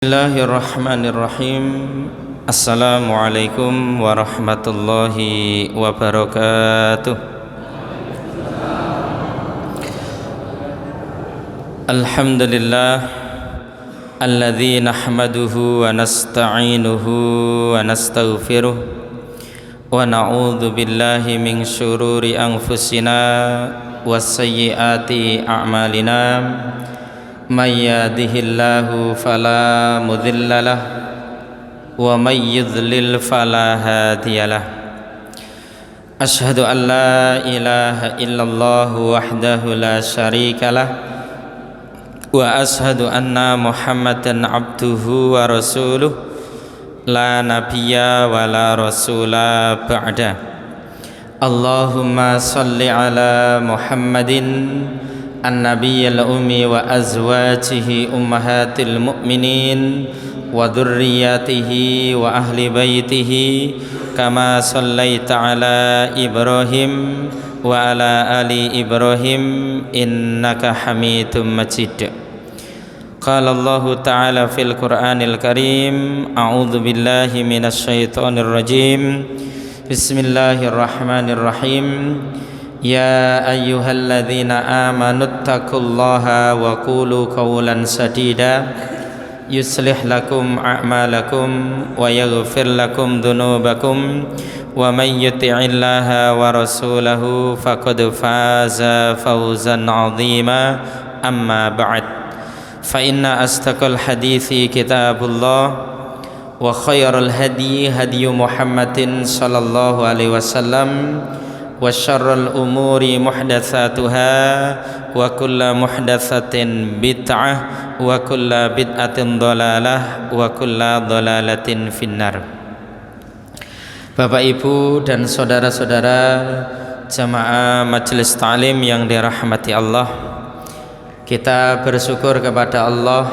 Bismillahirrahmanirrahim. Assalamualaikum warahmatullahi wabarakatuh. Alhamdulillah alladzi nahmaduhu wa nasta'inuhu wa nastaghfiruh wa na'udzu billahi min syururi anfusina wa sayyiati a'malina. Man yahdihillahu fala mudilla lah wa man yudlil fala hadiyalah. Asyhadu an la ilaha illallah wahdahu la syarikalah wa asyhadu anna Muhammadan abduhu wa rasuluh la nabiyya wa la rasula ba'da. Allahumma salli ala Muhammadin an-nabiyyil ummi wa azwajihi ummahatil mu'minin wa dhurriyyatihi wa ahli baitihi kama sallaita ala Ibrahim wa ala ali Ibrahim innaka Hamidum Majid. Qala Allah ta'ala fil Qur'anil Karim, a'udzu billahi minasy syaithanir rajim. Bismillahirrahmanirrahim. Ya ayyuhalladzina amanu taqullaha wa qulu qawlan sadida yuslih lakum a'malakum wa yaghfir lakum dhunubakum wa may yuti'illaha wa rasulahu faqad faza fawzan 'azima. Amma ba'd, fa inna astaqal hadithi kitabullah wa khairal hadi hadyu Muhammadin sallallahu alaihi wasallam wa syarrul umuri muhdatsatuha wa kullu muhdatsatin bid'ah wa kullu bid'atin dhalalah wa kullu dhalalatin finnar. Bapak Ibu dan saudara-saudara jamaah majelis ta'lim yang dirahmati Allah, kita bersyukur kepada Allah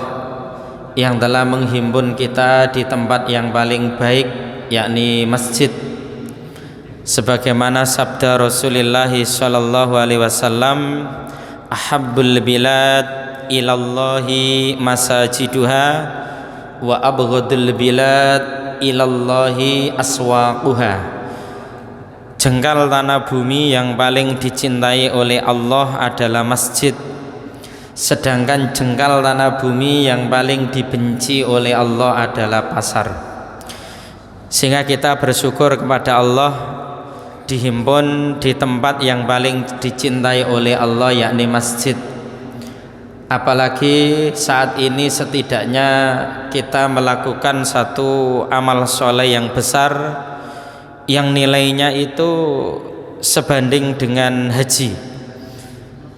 yang telah menghimpun kita di tempat yang paling baik, yakni masjid. Sebagaimana sabda Rasulullah sallallahu alaihi wasallam, ahabbul bilad ilallahi masajiduha wa abghadul bilad ilallahi aswaquha. Jengkal tanah bumi yang paling dicintai oleh Allah adalah masjid, sedangkan jengkal tanah bumi yang paling dibenci oleh Allah adalah pasar. Sehingga kita bersyukur kepada Allah dihimpun di tempat yang paling dicintai oleh Allah, yakni masjid. Apalagi saat ini setidaknya kita melakukan satu amal soleh yang besar yang nilainya itu sebanding dengan haji.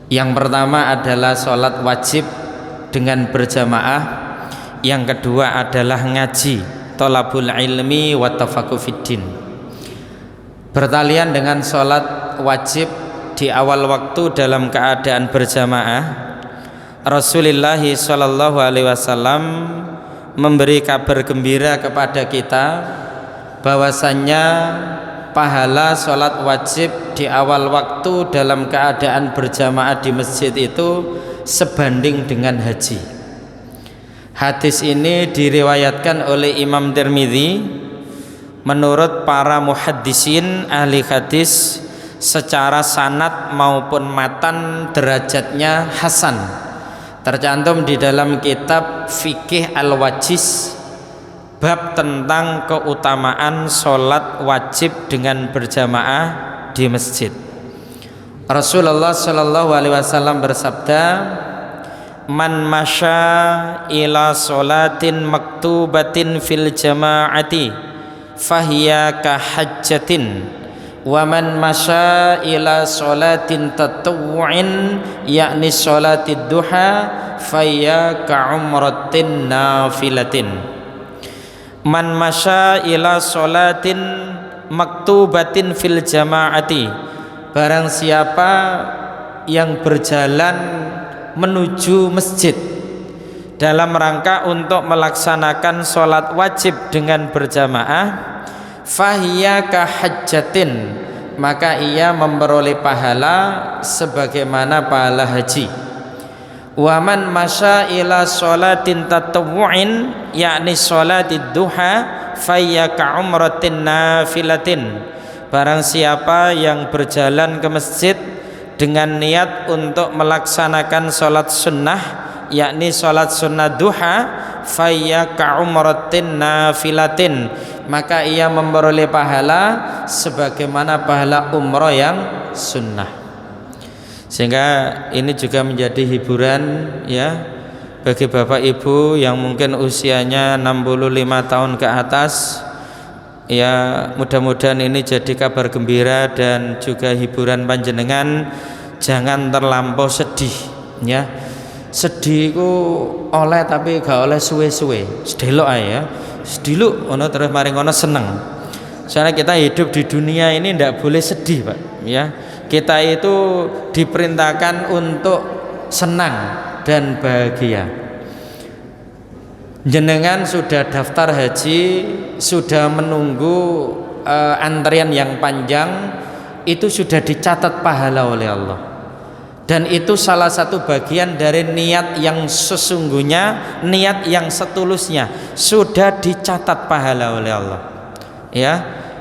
Yang pertama adalah sholat wajib dengan berjamaah, yang kedua adalah ngaji, thalabul ilmi wa tafaqquh fiddin. Bertalian dengan sholat wajib di awal waktu dalam keadaan berjamaah, Rasulullah sallallahu alaihi wasallam memberi kabar gembira kepada kita bahwasannya pahala sholat wajib di awal waktu dalam keadaan berjamaah di masjid itu sebanding dengan haji. Hadis ini diriwayatkan oleh Imam Tirmidzi. Menurut para muhaddisin ahli hadis, secara sanad maupun matan derajatnya hasan. Tercantum di dalam kitab Fikih Al-Wajiz, bab tentang keutamaan sholat wajib dengan berjamaah di masjid. Rasulullah sallallahu alaihi wasallam bersabda, man masya ila sholatin maktubatin fil jama'ati fahiya ka hajjatin wa man masya ila sholatin tatawwu'in yakni sholatid duha fahiya ka umratin nafilatin. Man masya ila sholatin maktubatin fil jama'ati, barang siapa yang berjalan menuju masjid dalam rangka untuk melaksanakan sholat wajib dengan berjamaah, fahiya ka hajjatin, maka ia memperoleh pahala sebagaimana pahala haji. Wa man masya ila sholatin tatawwu'in yakni sholatid duha fayya ka'umratin nafilatin. Barang siapa yang berjalan ke masjid dengan niat untuk melaksanakan sholat sunnah yakni sholat sunnah duha fayya ka'umratin nafilatin, maka ia memperoleh pahala sebagaimana pahala umrah yang sunnah. Sehingga ini juga menjadi hiburan ya bagi bapak ibu yang mungkin usianya 65 tahun ke atas. Ya, mudah-mudahan ini jadi kabar gembira dan juga hiburan panjenengan. Jangan terlampau sedih ya. Sedih ku oleh tapi gak oleh suwe-suwe. Sedelok ae ya. Sediluk ono terus mari ngono seneng. Soalnya kita hidup di dunia ini tidak boleh sedih, Pak ya. Kita itu diperintahkan untuk senang dan bahagia. Jenengan sudah daftar haji, sudah menunggu antrian yang panjang, itu sudah dicatat pahala oleh Allah. Dan itu salah satu bagian dari niat yang sesungguhnya, niat yang setulusnya sudah dicatat pahala oleh Allah. Ya,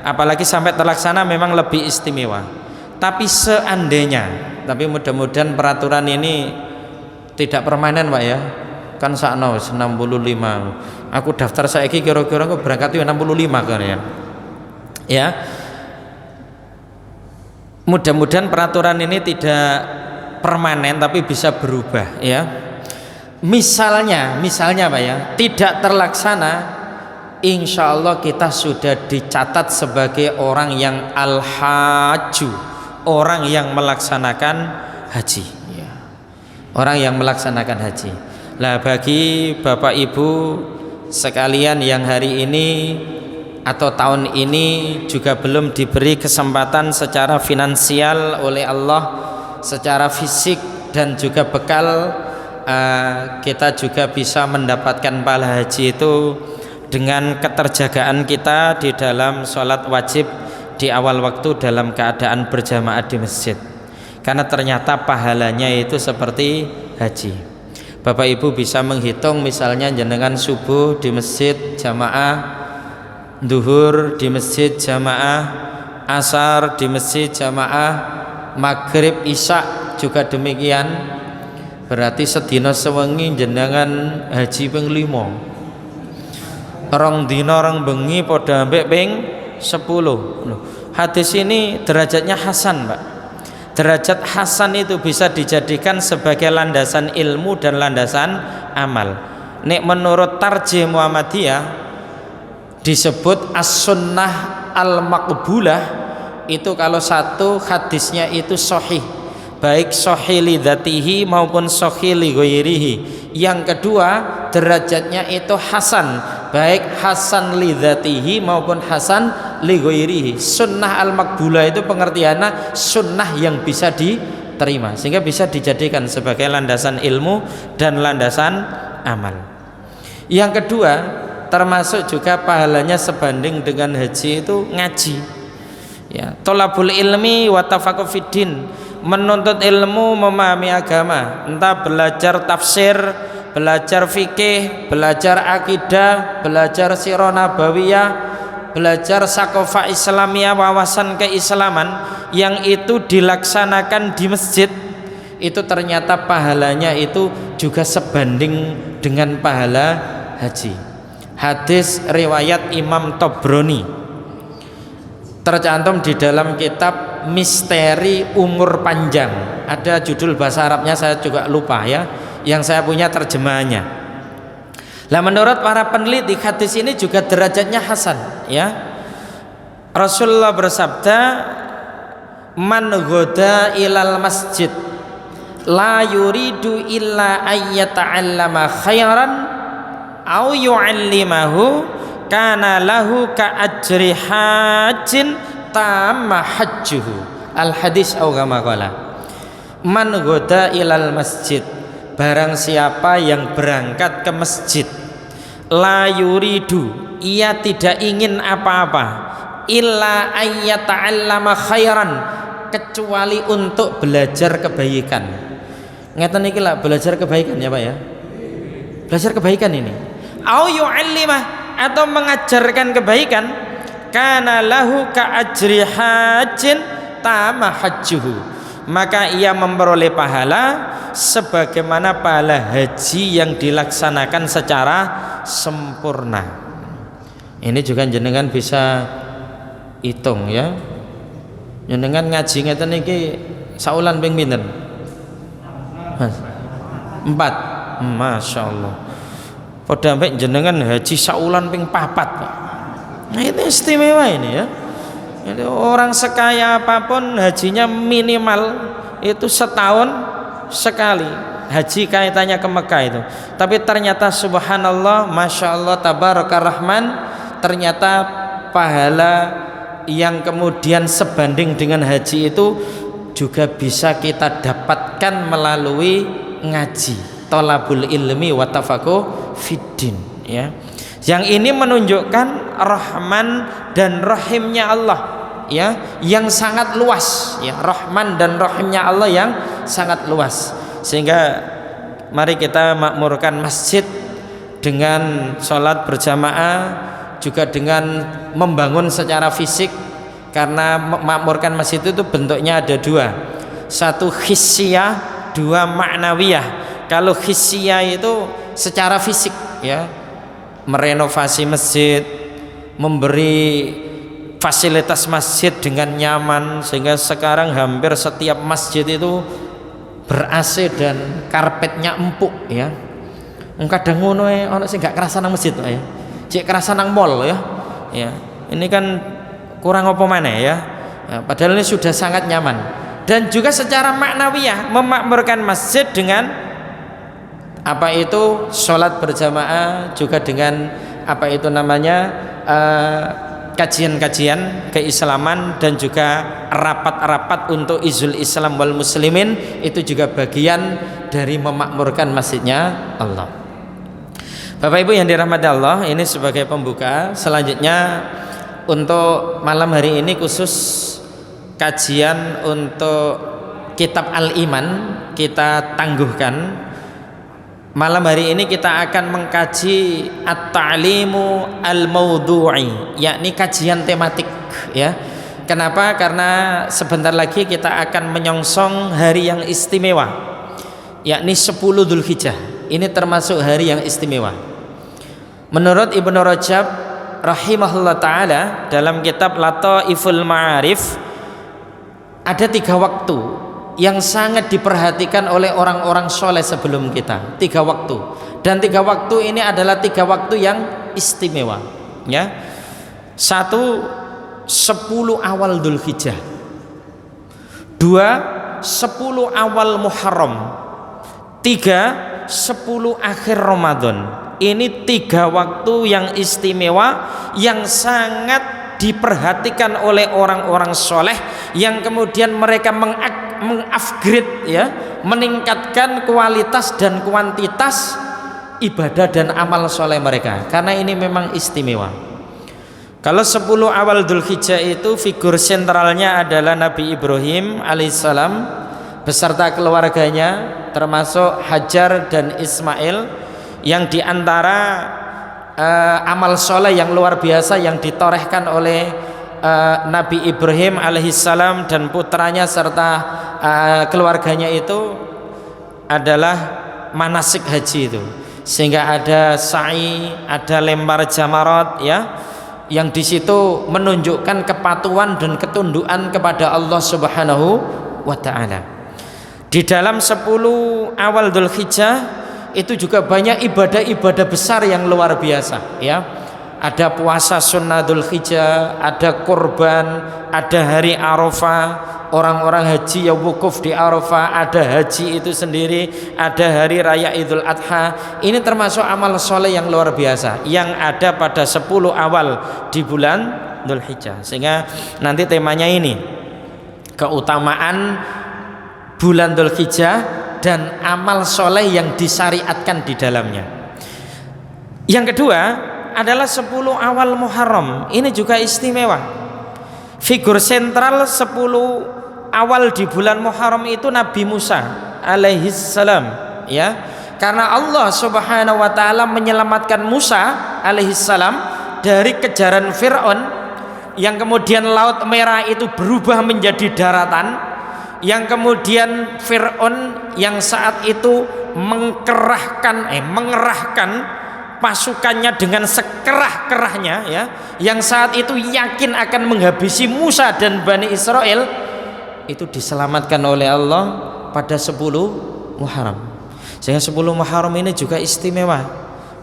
apalagi sampai terlaksana memang lebih istimewa. Tapi seandainya, tapi mudah-mudahan peraturan ini tidak permanen, Pak ya. Kan sakno 65. Aku daftar saiki kira-kira aku berangkat 65 kan ya. Ya. Mudah-mudahan peraturan ini tidak permanen tapi bisa berubah ya. Misalnya Pak ya, tidak terlaksana, insya Allah kita sudah dicatat sebagai orang yang al-haju, orang yang melaksanakan haji ya. Orang yang melaksanakan haji. Lah bagi bapak ibu sekalian yang hari ini atau tahun ini juga belum diberi kesempatan secara finansial oleh Allah, secara fisik dan juga bekal, kita juga bisa mendapatkan pahala haji itu dengan keterjagaan kita di dalam sholat wajib di awal waktu dalam keadaan berjamaah di masjid, karena ternyata pahalanya itu seperti haji. Bapak ibu bisa menghitung, misalnya jenengan subuh di masjid jamaah, duhur di masjid jamaah, asar di masjid jamaah, maghrib isya juga demikian. Berarti sedina sewengi jenengan haji ping 5, rong dina rong bengi padha ambek ping 10. Hadis ini derajatnya hasan, Pak. Derajat hasan itu bisa dijadikan sebagai landasan ilmu dan landasan amal. Nek menurut Tarjih Muhammadiyah disebut as-sunnah al-maqbulah itu kalau satu hadisnya itu sahih, baik sahih li dzatihi maupun sahih li ghairihi. Yang kedua derajatnya itu hasan, baik hasan li dzatihi maupun hasan li ghairihi. Sunnah al-maqbulah itu pengertiannya sunnah yang bisa diterima, sehingga bisa dijadikan sebagai landasan ilmu dan landasan amal. Yang kedua, termasuk juga pahalanya sebanding dengan haji itu ngaji ya. Thalabul ilmi wa tafaqquh fiddin, menuntut ilmu, memahami agama, entah belajar tafsir, belajar fikih, belajar akidah, belajar sirah nabawiyah, belajar sakofah islamiyah, wawasan keislaman, yang itu dilaksanakan di masjid, itu ternyata pahalanya itu juga sebanding dengan pahala haji. Hadis riwayat Imam Tabrani tercantum di dalam kitab Misteri Umur Panjang. Ada judul bahasa Arabnya saya juga lupa ya, yang saya punya terjemahannya. Lah menurut para peneliti hadis ini juga derajatnya hasan ya. Rasulullah bersabda, man ghoda ilal masjid la yuridu illa ayyata'allama khairan au yu'allimahu kana lahu ka ajri hajjin tamma hajjuhu. Al hadis au kama qala. Man ghoda ilal masjid, barang siapa yang berangkat ke masjid, la yuridu, ia tidak ingin apa-apa, illa ayyata'allama khairan, kecuali untuk belajar kebaikan. ngeten iki lah belajar kebaikan ya Pak ya. Belajar kebaikan ini. Au yu'allimah, atau mengajarkan kebaikan, kana lahu ka ajri hajjin tama hajjuhu, maka ia memperoleh pahala sebagaimana pahala haji yang dilaksanakan secara sempurna. Ini juga jenengan bisa hitung ya. Jenengan ngaji ngeten iki saulan ping pinten? 4. Masya Allah. Pada sampai jenengan haji saulan ping 4 Pak. Nah itu istimewa ini ya. Jadi orang sekaya apapun hajinya minimal itu setahun sekali. Haji kaitannya ke Mekah itu. Tapi ternyata subhanallah, masya Allah, tabarakar rahman, ternyata pahala yang kemudian sebanding dengan haji itu juga bisa kita dapatkan melalui ngaji, thalabul ilmi wa tafaqquh fiddin ya. Yang ini menunjukkan Rahman dan Rahimnya Allah ya, yang sangat luas ya. Rahman dan Rahimnya Allah yang sangat luas, sehingga mari kita makmurkan masjid dengan sholat berjamaah, juga dengan membangun secara fisik. Karena makmurkan masjid itu bentuknya ada 2, satu hissiyah, 2 maknawiyah. Kalau hissiyah itu secara fisik ya, merenovasi masjid, memberi fasilitas masjid dengan nyaman, sehingga sekarang hampir setiap masjid itu ber-AC dan karpetnya empuk ya. Kadang ngono ono sing gak kerasa nang masjid ya. Cek kerasa nang mall ya. Ya. Ini kan kurang apa mana ya. Padahal ini sudah sangat nyaman. Dan juga secara maknawiyah memakmurkan masjid dengan apa itu sholat berjamaah, juga dengan apa itu namanya kajian-kajian keislaman, dan juga rapat-rapat untuk izul Islam wal muslimin, itu juga bagian dari memakmurkan masjidnya Allah. Bapak Ibu yang dirahmati Allah, ini sebagai pembuka. Selanjutnya untuk malam hari ini khusus kajian untuk kitab Al-Iman kita tangguhkan. Malam hari ini kita akan mengkaji At-Ta'limu Al-Mawdu'i, yakni kajian tematik ya. Kenapa? Karena sebentar lagi kita akan menyongsong hari yang istimewa, yakni 10 Dzulhijjah. Ini termasuk hari yang istimewa. Menurut Ibnu Rajab rahimahullah ta'ala dalam kitab Lataiful Ma'arif, ada 3 waktu yang sangat diperhatikan oleh orang-orang soleh sebelum kita. 3 waktu, dan 3 waktu ini adalah 3 waktu yang istimewa ya. 1, 10 awal Dzulhijjah. 2, 10 awal Muharram. 3, 10 akhir Ramadan. Ini 3 waktu yang istimewa, yang sangat diperhatikan oleh orang-orang soleh, yang kemudian mereka mengupgrade ya, meningkatkan kualitas dan kuantitas ibadah dan amal soleh mereka, karena ini memang istimewa. Kalau 10 awal Dzulhijjah itu figur sentralnya adalah Nabi Ibrahim alaihissalam beserta keluarganya, termasuk Hajar dan Ismail, yang diantara amal soleh yang luar biasa yang ditorehkan oleh Nabi Ibrahim alaihissalam dan putranya serta keluarganya itu adalah manasik haji itu, sehingga ada sa'i, ada lempar jamarat ya, yang di situ menunjukkan kepatuhan dan ketundukan kepada Allah Subhanahu wa taala. Di dalam 10 awal Dzulhijjah itu juga banyak ibadah-ibadah besar yang luar biasa ya. Ada puasa sunnah Dzulhijjah, ada kurban, ada hari Arafah, orang-orang haji yang wukuf di Arafah, ada haji itu sendiri, ada hari raya Idul Adha. Ini termasuk amal soleh yang luar biasa yang ada pada 10 awal di bulan Dzulhijjah. Sehingga nanti temanya ini, keutamaan bulan Dzulhijjah dan amal soleh yang disyariatkan di dalamnya. Yang kedua adalah 10 awal Muharram. Ini juga istimewa. Figur sentral 10 awal di bulan Muharram itu Nabi Musa alaihi salam, ya. Karena Allah Subhanahu wa taala menyelamatkan Musa alaihi salam dari kejaran Firaun yang kemudian Laut Merah itu berubah menjadi daratan, yang kemudian Firaun yang saat itu mengerahkan pasukannya dengan sekerah-kerahnya, ya, yang saat itu yakin akan menghabisi Musa dan Bani Israel, itu diselamatkan oleh Allah pada 10 Muharram. Sehingga 10 Muharram ini juga istimewa.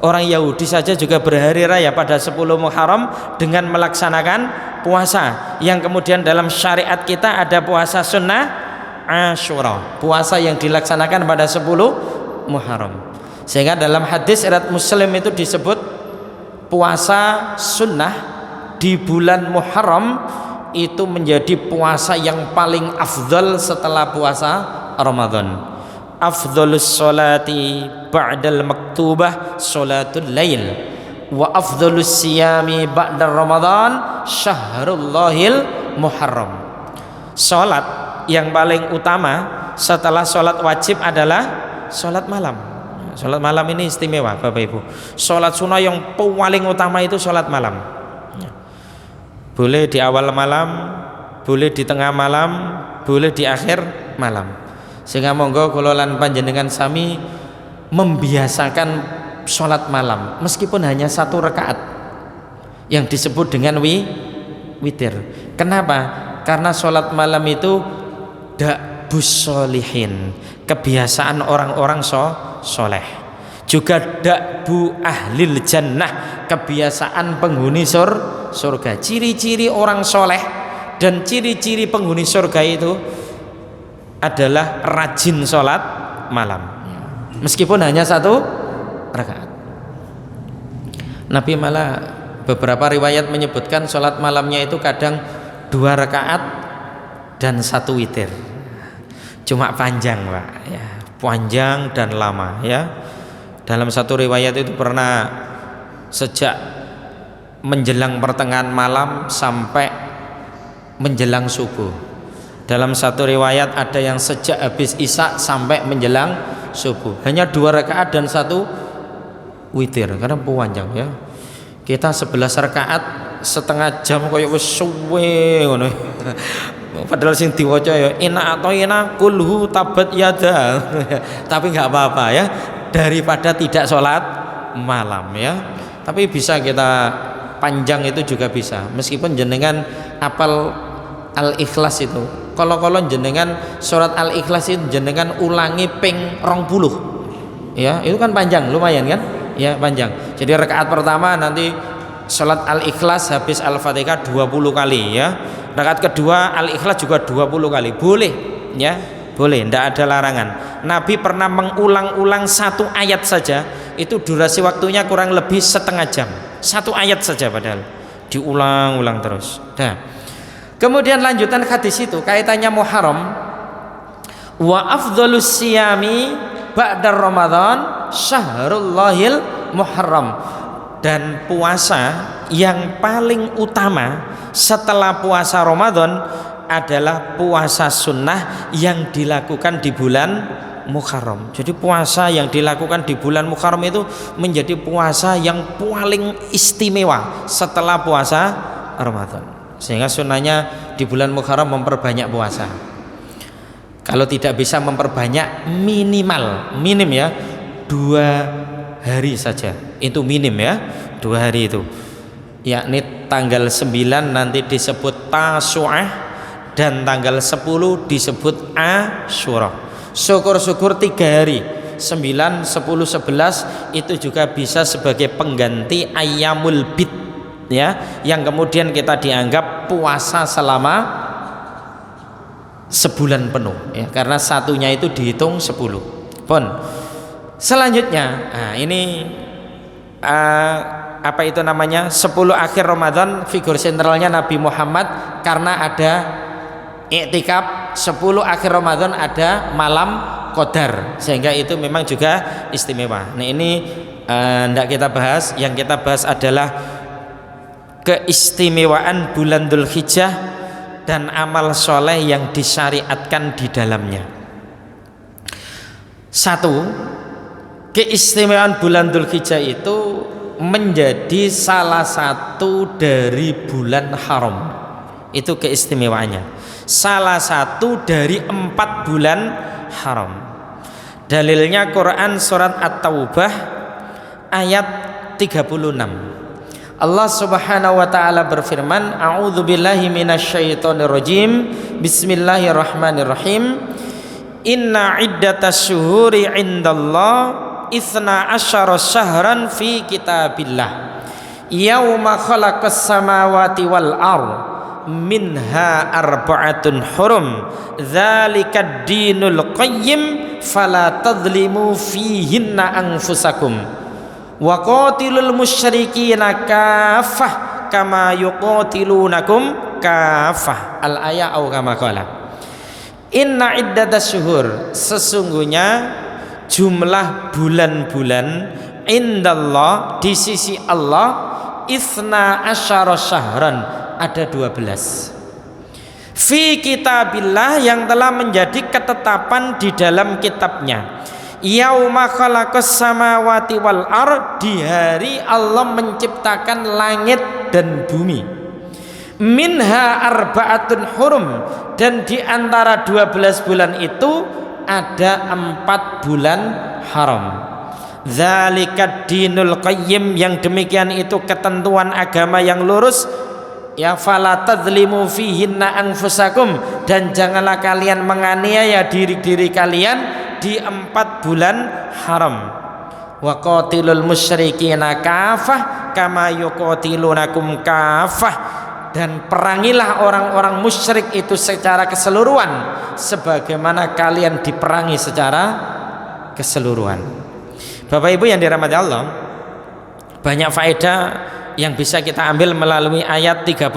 Orang Yahudi saja juga berhari raya pada 10 Muharram dengan melaksanakan puasa, yang kemudian dalam syariat kita ada puasa sunnah Asyura, puasa yang dilaksanakan pada 10 Muharram. Sehingga dalam hadis riwayat Muslim itu disebut puasa sunnah di bulan Muharram itu menjadi puasa yang paling afdal setelah puasa Ramadan. Afdhalus sholati ba'dal maktubah sholatul lail, wa afdhalus siyami ba'da Ramadan syahrullahil Muharram. Salat yang paling utama setelah salat wajib adalah salat malam. Salat malam ini istimewa Bapak Ibu. Salat sunnah yang paling utama itu salat malam. Boleh di awal malam, boleh di tengah malam, boleh di akhir malam. Sehingga monggo kula lan panjenengan sami membiasakan salat malam meskipun hanya 1 rakaat yang disebut dengan witir. Kenapa? Karena salat malam itu da'bus sholihin, kebiasaan orang-orang soleh, juga da'bu ahlil jannah, kebiasaan penghuni surga. Ciri-ciri orang soleh dan ciri-ciri penghuni surga itu adalah rajin sholat malam meskipun hanya 1 rakaat. Nabi malah beberapa riwayat menyebutkan sholat malamnya itu kadang 2 rakaat dan 1 witir. Cuma panjang Pak, ya, panjang dan lama, ya. Dalam satu riwayat itu pernah sejak menjelang pertengahan malam sampai menjelang subuh. Dalam satu riwayat ada yang sejak habis isya sampai menjelang subuh. Hanya 2 rakaat dan 1 witir, karena panjang, ya. Kita 11 rakaat setengah jam koyo wis suwe ngono. Padahal sing diwaca ya enak atau enak kulhu tabat yada. Tapi nggak apa-apa, ya, daripada tidak sholat malam, ya. Tapi bisa kita panjang itu juga bisa, meskipun jenengan apal Al-Ikhlas itu. Kalau jenengan surat Al-Ikhlas itu jenengan ulangi ping 20, ya, itu kan panjang, lumayan kan, ya, panjang. Jadi rakaat pertama nanti sholat Al-Ikhlas habis Al-Fatihah 20 kali, ya. Rakaat kedua Al-Ikhlas juga 20 kali. Boleh, ya, boleh, tidak ada larangan. Nabi pernah mengulang-ulang 1 ayat saja, itu durasi waktunya kurang lebih setengah jam. 1 ayat saja padahal diulang-ulang terus. Nah, kemudian lanjutan hadis itu kaitannya Muharram. Wa afdhalus siyami ba'da Ramadan syahrullahil Muharram. Dan puasa yang paling utama setelah puasa Ramadan adalah puasa sunnah yang dilakukan di bulan Muharram. Jadi puasa yang dilakukan di bulan Muharram itu menjadi puasa yang paling istimewa setelah puasa Ramadan. Sehingga sunnahnya di bulan Muharram memperbanyak puasa. Kalau tidak bisa memperbanyak, minim, ya, 2 hari saja. Itu minim, ya, 2 hari itu. Yakni tanggal 9 nanti disebut Tasu'ah dan tanggal 10 disebut Asyura. Syukur-syukur 3 hari, 9, 10, 11 itu juga bisa sebagai pengganti Ayyamul Bid, ya, yang kemudian kita dianggap puasa selama sebulan penuh, ya, karena satunya itu dihitung 10. Selanjutnya, nah ini apa itu namanya, 10 akhir Ramadan, figur sentralnya Nabi Muhammad, karena ada iktikaf. 10 akhir Ramadan ada malam Qadar, sehingga itu memang juga istimewa. Nah ini tidak kita bahas. Yang kita bahas adalah keistimewaan bulan Dzulhijjah dan amal soleh yang disyariatkan di dalamnya. Satu, keistimewaan bulan Dzulhijjah itu menjadi salah satu dari bulan haram. Itu keistimewaannya. Salah satu dari 4 bulan haram. Dalilnya Quran surat At-Taubah ayat 36. Allah Subhanahu wa taala berfirman, A'udzubillahi minasyaitonirrajim. Bismillahirrahmanirrahim. Inna iddatas syuhuri indallah itsna asyara syahran fi kitabillah yauma khalaqas samawati wal ard minha arba'atun hurum dzalikad dinul qayyim fala tadhlimu fihinna anfusakum wa qatilul musyrikina kafah kama yuqatilunakum kafah. Al-ayat atau kama qala. Inna iddatas syuhur, sesungguhnya jumlah bulan-bulan indallah, di sisi Allah, itsna asyara syahran, ada 12. Fi kitabillah, yang telah menjadi ketetapan di dalam kitabnya. Yauma khalaqas samawati wal ard, di hari Allah menciptakan langit dan bumi. Minha arba'atun hurum, dan di antara 12 bulan itu ada 4 bulan haram. Dzalikad dinul qayyim, yang demikian itu ketentuan agama yang lurus. Ya fala tadzlimu fihinna anfusakum, dan janganlah kalian menganiaya diri-diri kalian di 4 bulan haram. Wa qatilul musyrikina kafah kama yuqatilunakum kafah, dan perangilah orang-orang musyrik itu secara keseluruhan sebagaimana kalian diperangi secara keseluruhan. Bapak Ibu yang dirahmati Allah, banyak faedah yang bisa kita ambil melalui ayat 36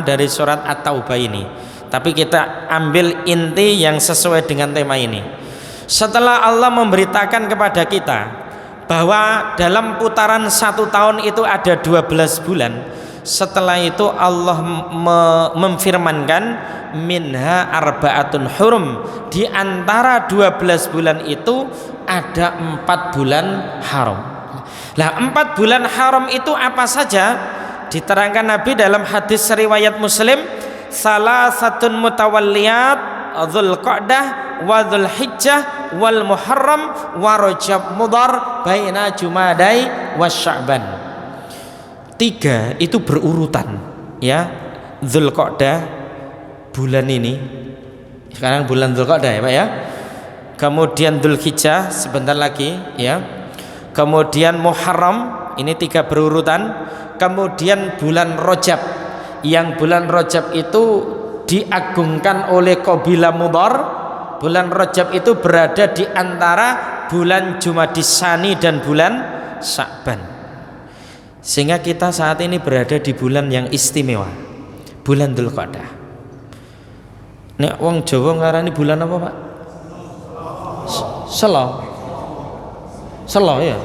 dari surat At-Taubah ini. Tapi kita ambil inti yang sesuai dengan tema ini. Setelah Allah memberitakan kepada kita bahwa dalam putaran 1 tahun itu ada 12 bulan, setelah itu Allah memfirmankan minha arba'atun hurum, di antara 12 bulan itu ada 4 bulan haram. Lah 4 bulan haram itu apa saja? Diterangkan Nabi dalam hadis riwayat Muslim, salasatun mutawalliyat Dzulqa'dah wa Dzulhijjah wal Muharram wa Rajab Mudhar baina Jumadai wa Sya'ban. 3 itu berurutan, ya. Dzulqa'dah bulan ini, sekarang bulan Dzulqa'dah ya Pak ya. Kemudian Dzulhijjah sebentar lagi ya. Kemudian Muharram, ini 3 berurutan. Kemudian bulan Rajab, yang bulan Rajab itu diagungkan oleh kabilah Mudhar. Bulan Rajab itu berada di antara bulan Jumadis Tsani dan bulan Sya'ban, sehingga kita saat ini berada di bulan yang istimewa, bulan Dzulqa'dah. Nek wong Jawa ngarani bulan apa Pak? Selo ya.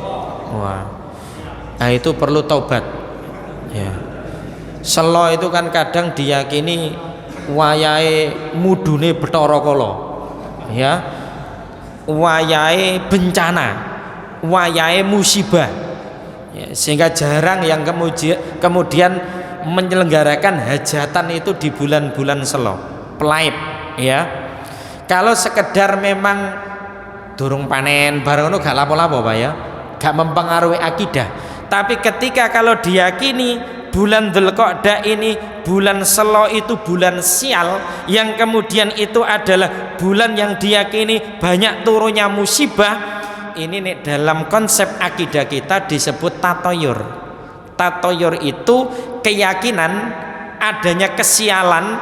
Wah. Nah itu perlu taubat. Ya. Selo itu kan kadang diyakini wayahe mudune Bathara Kala. Ya. Wayahe bencana, wayahe musibah. Ya, sehingga jarang yang kemudian menyelenggarakan hajatan itu di bulan-bulan Selo. Pelaib, ya. Kalau sekedar memang durung panen bareng itu gak lapo-lapo Pak ya, gak mempengaruhi akidah. Tapi ketika kalau diyakini bulan Dzulqa'dah ini, bulan Selo itu bulan sial, yang kemudian itu adalah bulan yang diyakini banyak turunnya musibah, ini nih dalam konsep akidah kita disebut tatoyur. Tatoyur itu keyakinan adanya kesialan,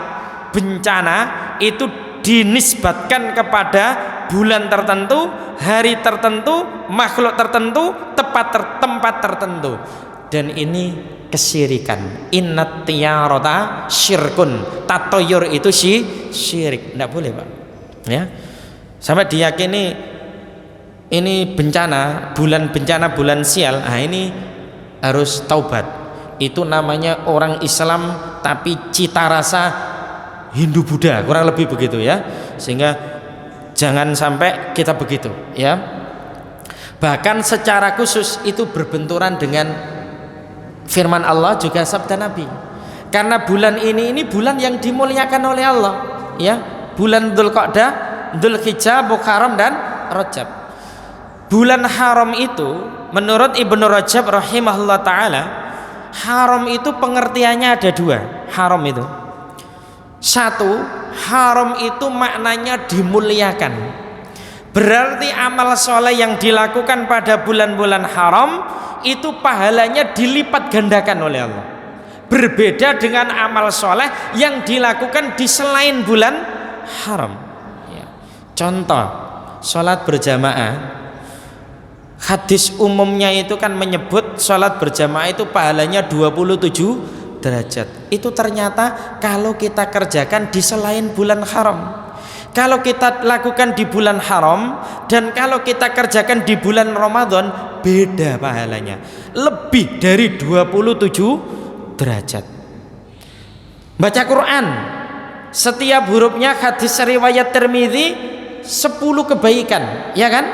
bencana itu dinisbatkan kepada bulan tertentu, hari tertentu, makhluk tertentu, tempat tertentu, dan ini kesyirikan. Innat tiyarata syirkun, tatoyur itu syirik, tidak boleh Pak ya. Sampai diyakini ini bencana, bulan sial, nah ini harus taubat. Itu namanya orang Islam tapi cita rasa Hindu Buddha, kurang lebih begitu ya. Sehingga jangan sampai kita begitu ya. Bahkan secara khusus itu berbenturan dengan firman Allah juga sabda Nabi. Karena bulan ini bulan yang dimuliakan oleh Allah, ya. Bulan Dzulqa'dah, Dzulhijjah, Muharram dan Rajab. Bulan haram itu menurut Ibnu Rajab rahimahullah taala, haram itu pengertiannya ada dua. Haram itu, satu, haram itu maknanya dimuliakan. Berarti amal soleh yang dilakukan pada bulan-bulan haram itu pahalanya dilipat gandakan oleh Allah. Berbeda dengan amal soleh yang dilakukan di selain bulan haram. Ya. Contoh, sholat berjamaah. Hadis umumnya itu kan menyebut sholat berjamaah itu pahalanya 27 derajat. Itu ternyata kalau kita kerjakan di selain bulan haram. Kalau kita lakukan di bulan haram dan kalau kita kerjakan di bulan Ramadan, beda pahalanya. Lebih dari 27 derajat. Baca Quran, setiap hurufnya hadis riwayat Tirmidzi 10 kebaikan, ya kan?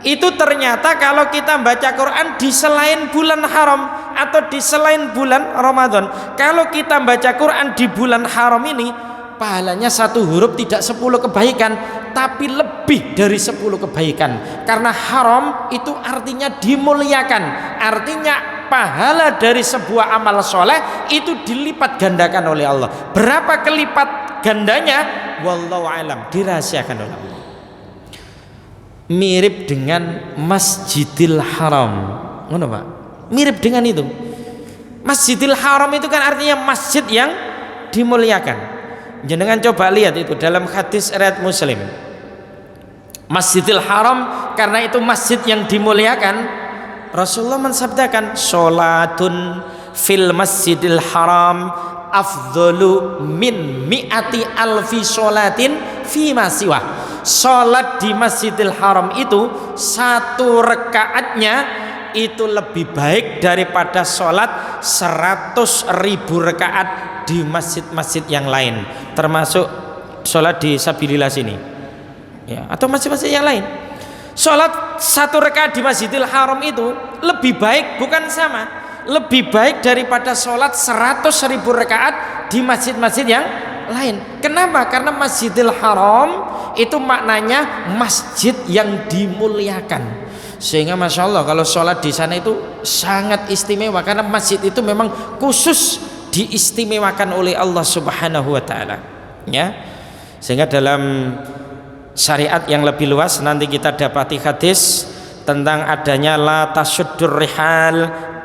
Itu ternyata kalau kita baca Quran di selain bulan haram atau di selain bulan Ramadan, kalau kita baca Quran di bulan haram ini, pahalanya satu huruf tidak 10 kebaikan, tapi lebih dari 10 kebaikan. Karena haram itu artinya dimuliakan, artinya pahala dari sebuah amal soleh itu dilipat gandakan oleh Allah. Berapa kelipat gandanya? Wallahu alam, dirahasiakan oleh Allah. Mirip dengan Masjidil Haram, ngono Pak? Mirip dengan itu. Masjidil Haram itu kan artinya masjid yang dimuliakan. Jangan coba lihat itu dalam hadis riwayat Muslim. Masjidil Haram karena itu masjid yang dimuliakan. Rasulullah mensabdakan, "Sholatun fil Masjidil Haram afdhalu min mi'ati alfi sholatin fi ma siwa." Sholat di Masjidil Haram itu satu rakaatnya itu lebih baik daripada sholat 100.000 rakaat di masjid-masjid yang lain, termasuk sholat di Sabilillah sini, ya, atau masjid-masjid yang lain. Sholat satu rakaat di Masjidil Haram itu lebih baik, bukan sama, lebih baik daripada sholat 100.000 rakaat di masjid-masjid yang lain. Kenapa? Karena Masjidil Haram itu maknanya masjid yang dimuliakan. Sehingga masya Allah kalau sholat di sana itu sangat istimewa, karena masjid itu memang khusus diistimewakan oleh Allah Subhanahu wa taala, ya. Sehingga dalam syariat yang lebih luas nanti kita dapati hadis tentang adanya la tasuddur rihal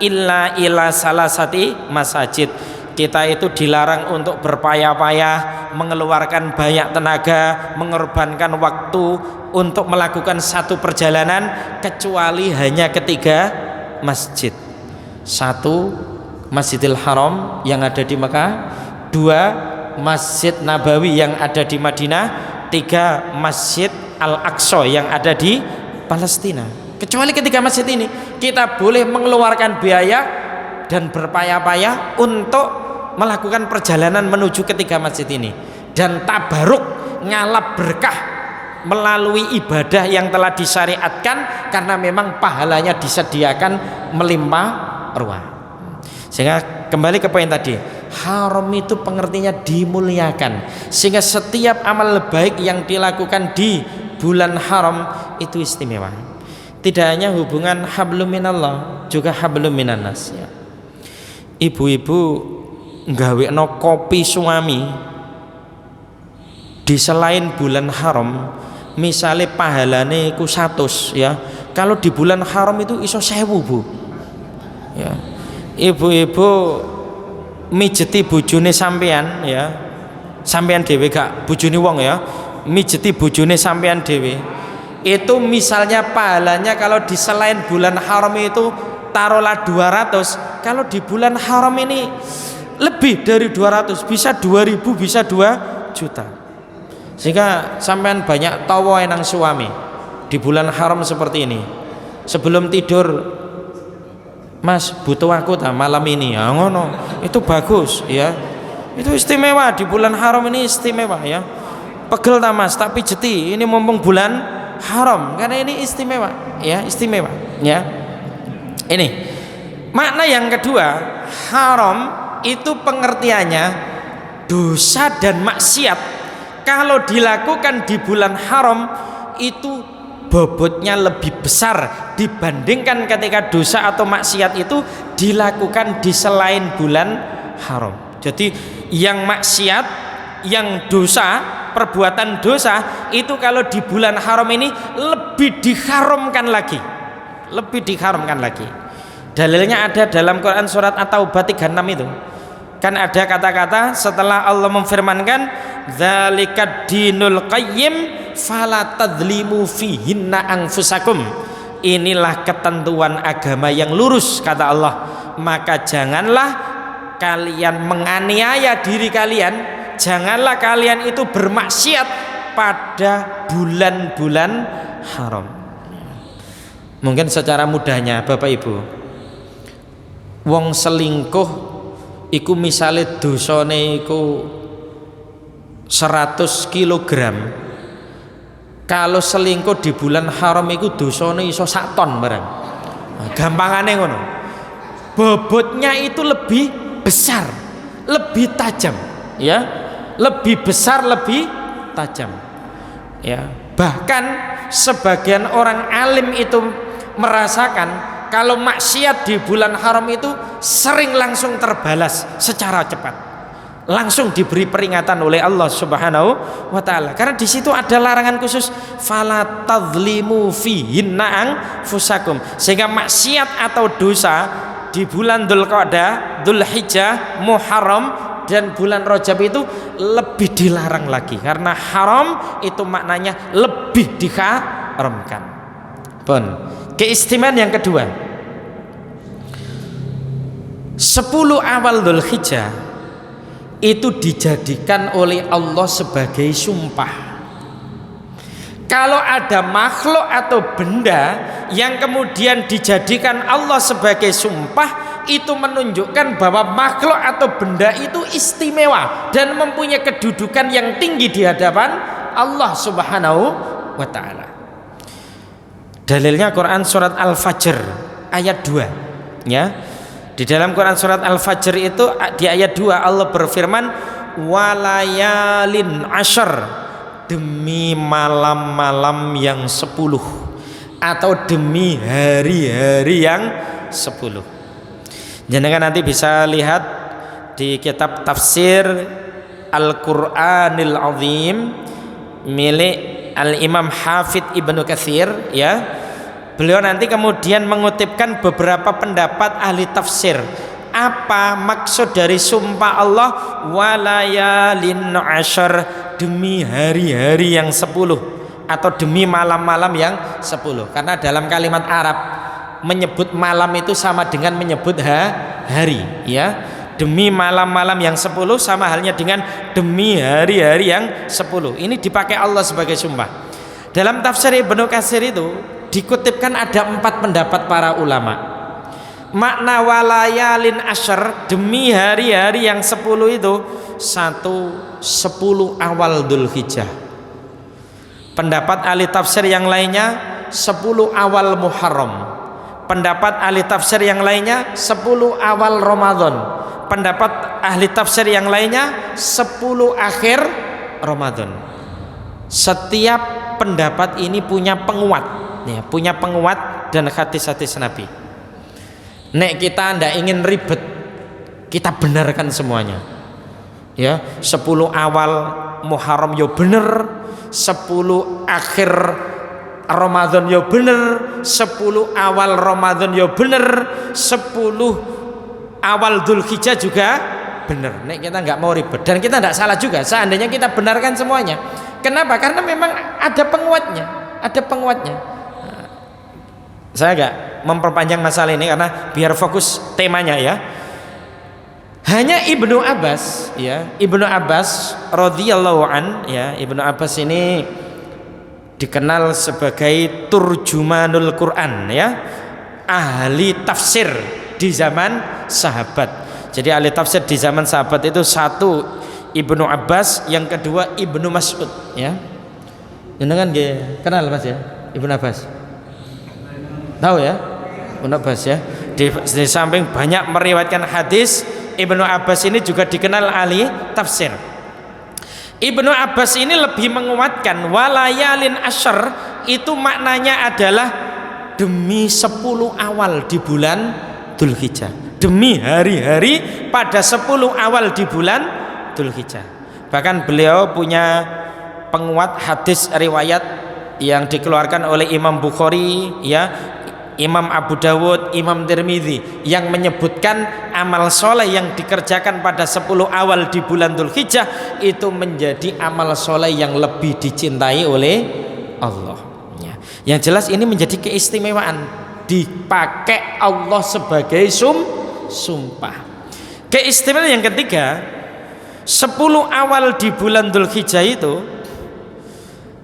illa ila salasati masajid. Kita itu dilarang untuk berpayah-payah, mengeluarkan banyak tenaga, mengorbankan waktu untuk melakukan satu perjalanan kecuali hanya ketiga masjid. Satu, Masjidil Haram yang ada di Mekah. Dua, Masjid Nabawi yang ada di Madinah. Tiga, Masjid Al-Aqsa yang ada di Palestina. Kecuali ketiga masjid ini kita boleh mengeluarkan biaya dan berpayah-payah untuk melakukan perjalanan menuju ketiga masjid ini dan tabaruk, ngalap berkah melalui ibadah yang telah disyariatkan, karena memang pahalanya disediakan melimpah ruah. Sehingga kembali ke poin tadi, haram itu pengertiannya dimuliakan, sehingga setiap amal baik yang dilakukan di bulan haram itu istimewa. Tidak hanya hubungan hablum minallah, juga hablum minannas, ya. Ibu-ibu nggawekno kopi suami di selain bulan haram, misalnya pahalane iku 100, ya. Kalau di bulan haram itu iso 1000, Bu. Ya. Ibu-ibu mijeti bojone sampean, ya. Sampean dhewe gak bojone wong, ya. Mijeti bojone sampean dhewe. Itu misalnya pahalanya kalau di selain bulan haram itu taruhlah 200, kalau di bulan haram ini lebih dari 200, bisa 2000, bisa 2 juta. Sehingga sampean banyak tawa enang suami di bulan haram seperti ini. Sebelum tidur, Mas butuh aku tak malam ini, ya ngono. Itu bagus, ya. Itu istimewa di bulan haram ini, istimewa, ya. Pegel tak Mas, tak pijeti, ini mumpung bulan haram, karena ini istimewa, ya, istimewa, ya. Ini makna yang kedua, haram itu pengertiannya dosa dan maksiat kalau dilakukan di bulan haram itu bobotnya lebih besar dibandingkan ketika dosa atau maksiat itu dilakukan di selain bulan haram. Jadi yang maksiat, yang dosa, perbuatan dosa itu kalau di bulan haram ini lebih diharamkan lagi, lebih diharamkan lagi. Dalilnya ada dalam Quran surat At-Taubah 36 itu. Kan ada kata-kata setelah Allah memfirmankan dzalika dinul qayyim fala tadzlimu fihinna anfusakum. Inilah ketentuan agama yang lurus, kata Allah, maka janganlah kalian menganiaya diri kalian, janganlah kalian itu bermaksiat pada bulan-bulan haram. Mungkin secara mudahnya Bapak Ibu, wong selingkuh iku misale dosane iku 100 kilogram. Kalau selingkuh di bulan haram iku dosane iso 1 ton barang. Nah, gampangane ngono. Bobotnya itu lebih besar, lebih tajam, ya. Lebih besar, lebih tajam. Ya. Bahkan sebagian orang alim itu merasakan kalau maksiat di bulan haram itu sering langsung terbalas secara cepat, langsung diberi peringatan oleh Allah Subhanahu wa taala. Karena di situ ada larangan khusus fala tadzlimu fihinna anfusakum, sehingga maksiat atau dosa di bulan Dzulqa'dah, Dzulhijjah, Muharram dan bulan Rajab itu lebih dilarang lagi, karena haram itu maknanya lebih diharamkan. Pun keistimewaan yang kedua, 10 awal Dzulhijjah itu dijadikan oleh Allah sebagai sumpah. Kalau ada makhluk atau benda yang kemudian dijadikan Allah sebagai sumpah, itu menunjukkan bahwa makhluk atau benda itu istimewa dan mempunyai kedudukan yang tinggi di hadapan Allah Subhanahu wa taala. Dalilnya Quran surat Al-Fajr ayat 2, ya. Di dalam Quran surat Al-Fajr itu di ayat 2 Allah berfirman walayalin asyr, demi malam-malam yang 10 atau demi hari-hari yang 10. Jangan nanti bisa lihat di kitab tafsir Al-Qur'anil Azim milik Al-Imam Hafidz Ibnu Katsir, ya. Beliau nanti kemudian mengutipkan beberapa pendapat ahli tafsir. Apa maksud dari sumpah Allah walayalin asyr, demi hari-hari yang 10 atau demi malam-malam yang 10? Karena dalam kalimat Arab menyebut malam itu sama dengan menyebut hari, ya. Demi malam-malam yang 10 sama halnya dengan demi hari-hari yang 10. Ini dipakai Allah sebagai sumpah. Dalam tafsir Ibnu Katsir itu dikutipkan ada 4 pendapat para ulama. Makna walayalin asyr, demi hari-hari yang 10 itu 10 awal Dzulhijjah. Pendapat ahli tafsir yang lainnya 10 awal Muharram. Pendapat ahli tafsir yang lainnya 10 awal Ramadan. Pendapat ahli tafsir yang lainnya 10 akhir Ramadan. Setiap pendapat ini punya penguat, ya, punya penguat dan hadis-hadis Nabi. Nek kita ndak ingin ribet, kita benarkan semuanya, ya. 10 awal Muharram yo bener, 10 akhir Ramadan yo bener, 10 awal Ramadan yo bener, 10 awal Dzulhijjah juga bener. Nek kita nggak mau ribet dan kita nggak salah juga seandainya kita benarkan semuanya. Kenapa? Karena memang ada penguatnya, ada penguatnya. Saya agak memperpanjang masalah ini karena biar fokus temanya, ya. Hanya Ibnu Abbas, ya, Ibnu Abbas radhiyallahu an, ya. Ibnu Abbas ini dikenal sebagai turjumanul Quran, ya, ahli tafsir di zaman sahabat. Jadi ahli tafsir di zaman sahabat itu 1 Ibnu Abbas, yang kedua Ibnu Mas'ud, ya. Jenengan nggih kenal Mas ya? Ibnu Abbas. Tahu ya? Ibnu Abbas ya. Di samping banyak meriwayatkan hadis, Ibnu Abbas ini juga dikenal ahli tafsir. Ibnu Abbas ini lebih menguatkan walayalin asyr, itu maknanya adalah demi 10 awal di bulan Dzulhijjah, demi hari-hari pada 10 awal di bulan Dzulhijjah. Bahkan beliau punya penguat hadis riwayat yang dikeluarkan oleh Imam Bukhari ya, Imam Abu Dawud, Imam Tirmidzi, yang menyebutkan amal soleh yang dikerjakan pada 10 awal di bulan Dzulhijjah itu menjadi amal soleh yang lebih dicintai oleh Allah ya. Yang jelas ini menjadi keistimewaan, dipakai Allah sebagai sumpah. Keistimewaan yang ketiga, 10 awal di bulan Dzulhijjah itu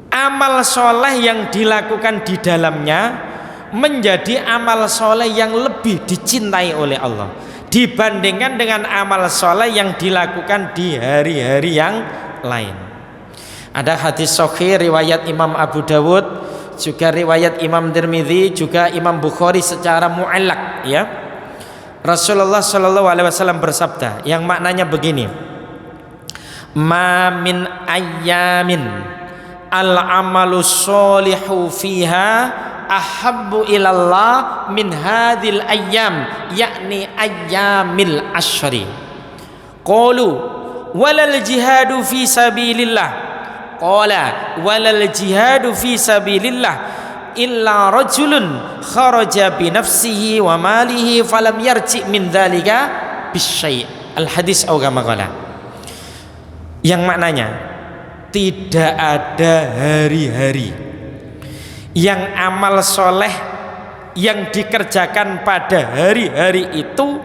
amal soleh yang dilakukan di dalamnya menjadi amal soleh yang lebih dicintai oleh Allah dibandingkan dengan amal soleh yang dilakukan di hari-hari yang lain. Ada hadis sahih riwayat Imam Abu Dawud, juga riwayat Imam Tirmidzi, juga Imam Bukhari secara mu'allaq ya. Rasulullah Shallallahu Alaihi Wasallam bersabda yang maknanya begini: ma min ayyamin al amalu sholihu fiha ahabbu ilallah min hadhil ayyam, yakni ayyamil asyri. Qalu walal jihadu fi sabilillah, qala walal jihadu fi sabilillah illa rajulun kharaja bi nafsihi wa malihi falam yarji min dzalika bisyai'. Al hadis au kama qala, yang maknanya tidak ada hari-hari yang amal soleh yang dikerjakan pada hari-hari itu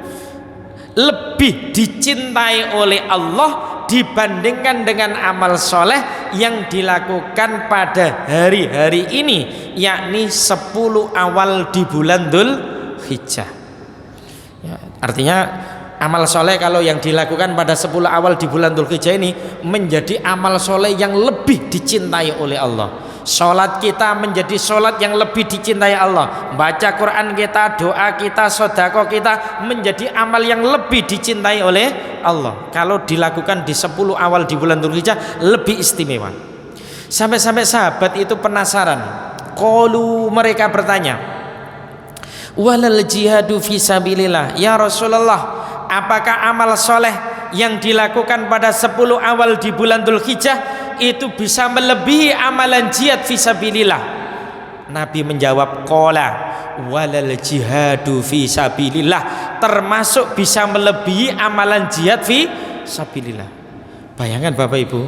lebih dicintai oleh Allah dibandingkan dengan amal soleh yang dilakukan pada hari-hari ini, yakni 10 awal di bulan Dzulhijjah ya. Artinya amal soleh kalau yang dilakukan pada 10 awal di bulan Dzulhijjah ini menjadi amal soleh yang lebih dicintai oleh Allah. Sholat kita menjadi sholat yang lebih dicintai Allah, baca Quran kita, doa kita, sodako kita menjadi amal yang lebih dicintai oleh Allah kalau dilakukan di 10 awal di bulan Dzulhijjah, lebih istimewa. Sampai-sampai sahabat itu penasaran. Qalu, mereka bertanya, walal jihadu fi sabilillah, ya Rasulullah, apakah amal soleh yang dilakukan pada 10 awal di bulan Dzulhijjah itu bisa melebihi amalan jihad fisabilillah? Nabi menjawab, qala walal jihadu fisabilillah, termasuk bisa melebihi amalan jihad fisabilillah. Bayangkan Bapak Ibu,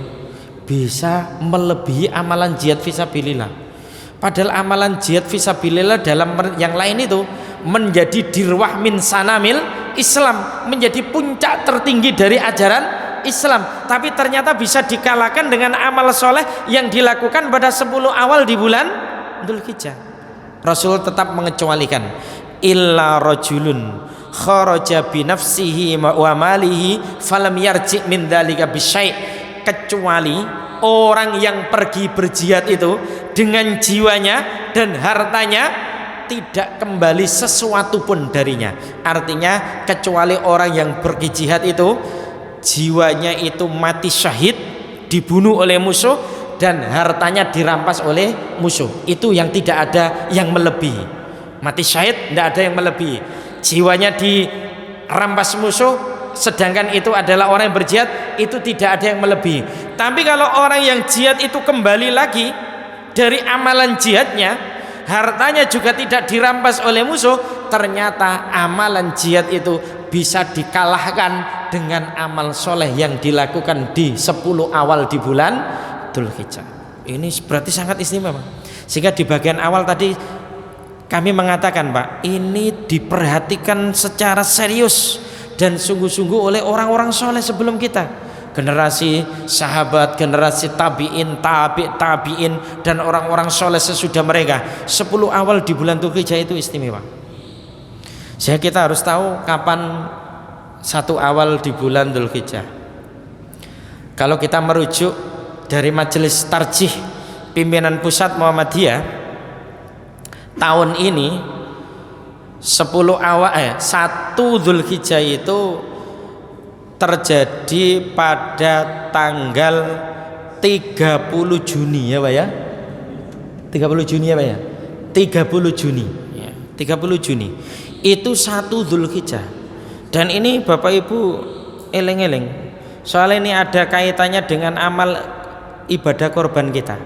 bisa melebihi amalan jihad fisabilillah. Padahal amalan jihad fisabilillah dalam yang lain itu menjadi dirwah min sanamil Islam, menjadi puncak tertinggi dari ajaran Islam, tapi ternyata bisa dikalahkan dengan amal soleh yang dilakukan pada 10 awal di bulan Dzulhijjah. Rasul tetap mengecualikan, illa rajulun kharaja bi nafsihi wa malihi falam yarji min dzalika bisyai', kecuali orang yang pergi berjihad itu dengan jiwanya dan hartanya tidak kembali sesuatu pun darinya. Artinya kecuali orang yang pergi jihad itu jiwanya itu mati syahid, dibunuh oleh musuh, dan hartanya dirampas oleh musuh, itu yang tidak ada yang melebihi. Mati syahid tidak ada yang melebihi, jiwanya dirampas musuh, sedangkan itu adalah orang yang berjihad, itu tidak ada yang melebihi. Tapi kalau orang yang jihad itu kembali lagi dari amalan jihadnya, hartanya juga tidak dirampas oleh musuh, ternyata amalan jihad itu bisa dikalahkan dengan amal soleh yang dilakukan di 10 awal di bulan Dzulhijjah. Ini berarti sangat istimewa. Sehingga di bagian awal tadi kami mengatakan, Pak, ini diperhatikan secara serius dan sungguh-sungguh oleh orang-orang soleh sebelum kita, generasi sahabat, generasi tabi'in, tabi'in, dan orang-orang soleh sesudah mereka. 10 awal di bulan Dzulhijjah itu istimewa. Sehingga kita harus tahu kapan 1 awal di bulan Dzulhijjah. Kalau kita merujuk dari majelis tarjih pimpinan pusat Muhammadiyah tahun ini 1 Dzulhijjah itu terjadi pada tanggal 30 Juni ya Pak ya. 30 Juni ya Pak ya. 30 Juni ya. 30 Juni itu 1 Dzulhijjah. Dan ini Bapak Ibu eling-eling, soalnya ini ada kaitannya dengan amal ibadah korban kita.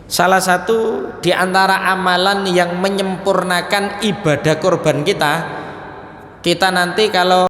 Salah satu di antara amalan yang menyempurnakan ibadah korban kita nanti kalau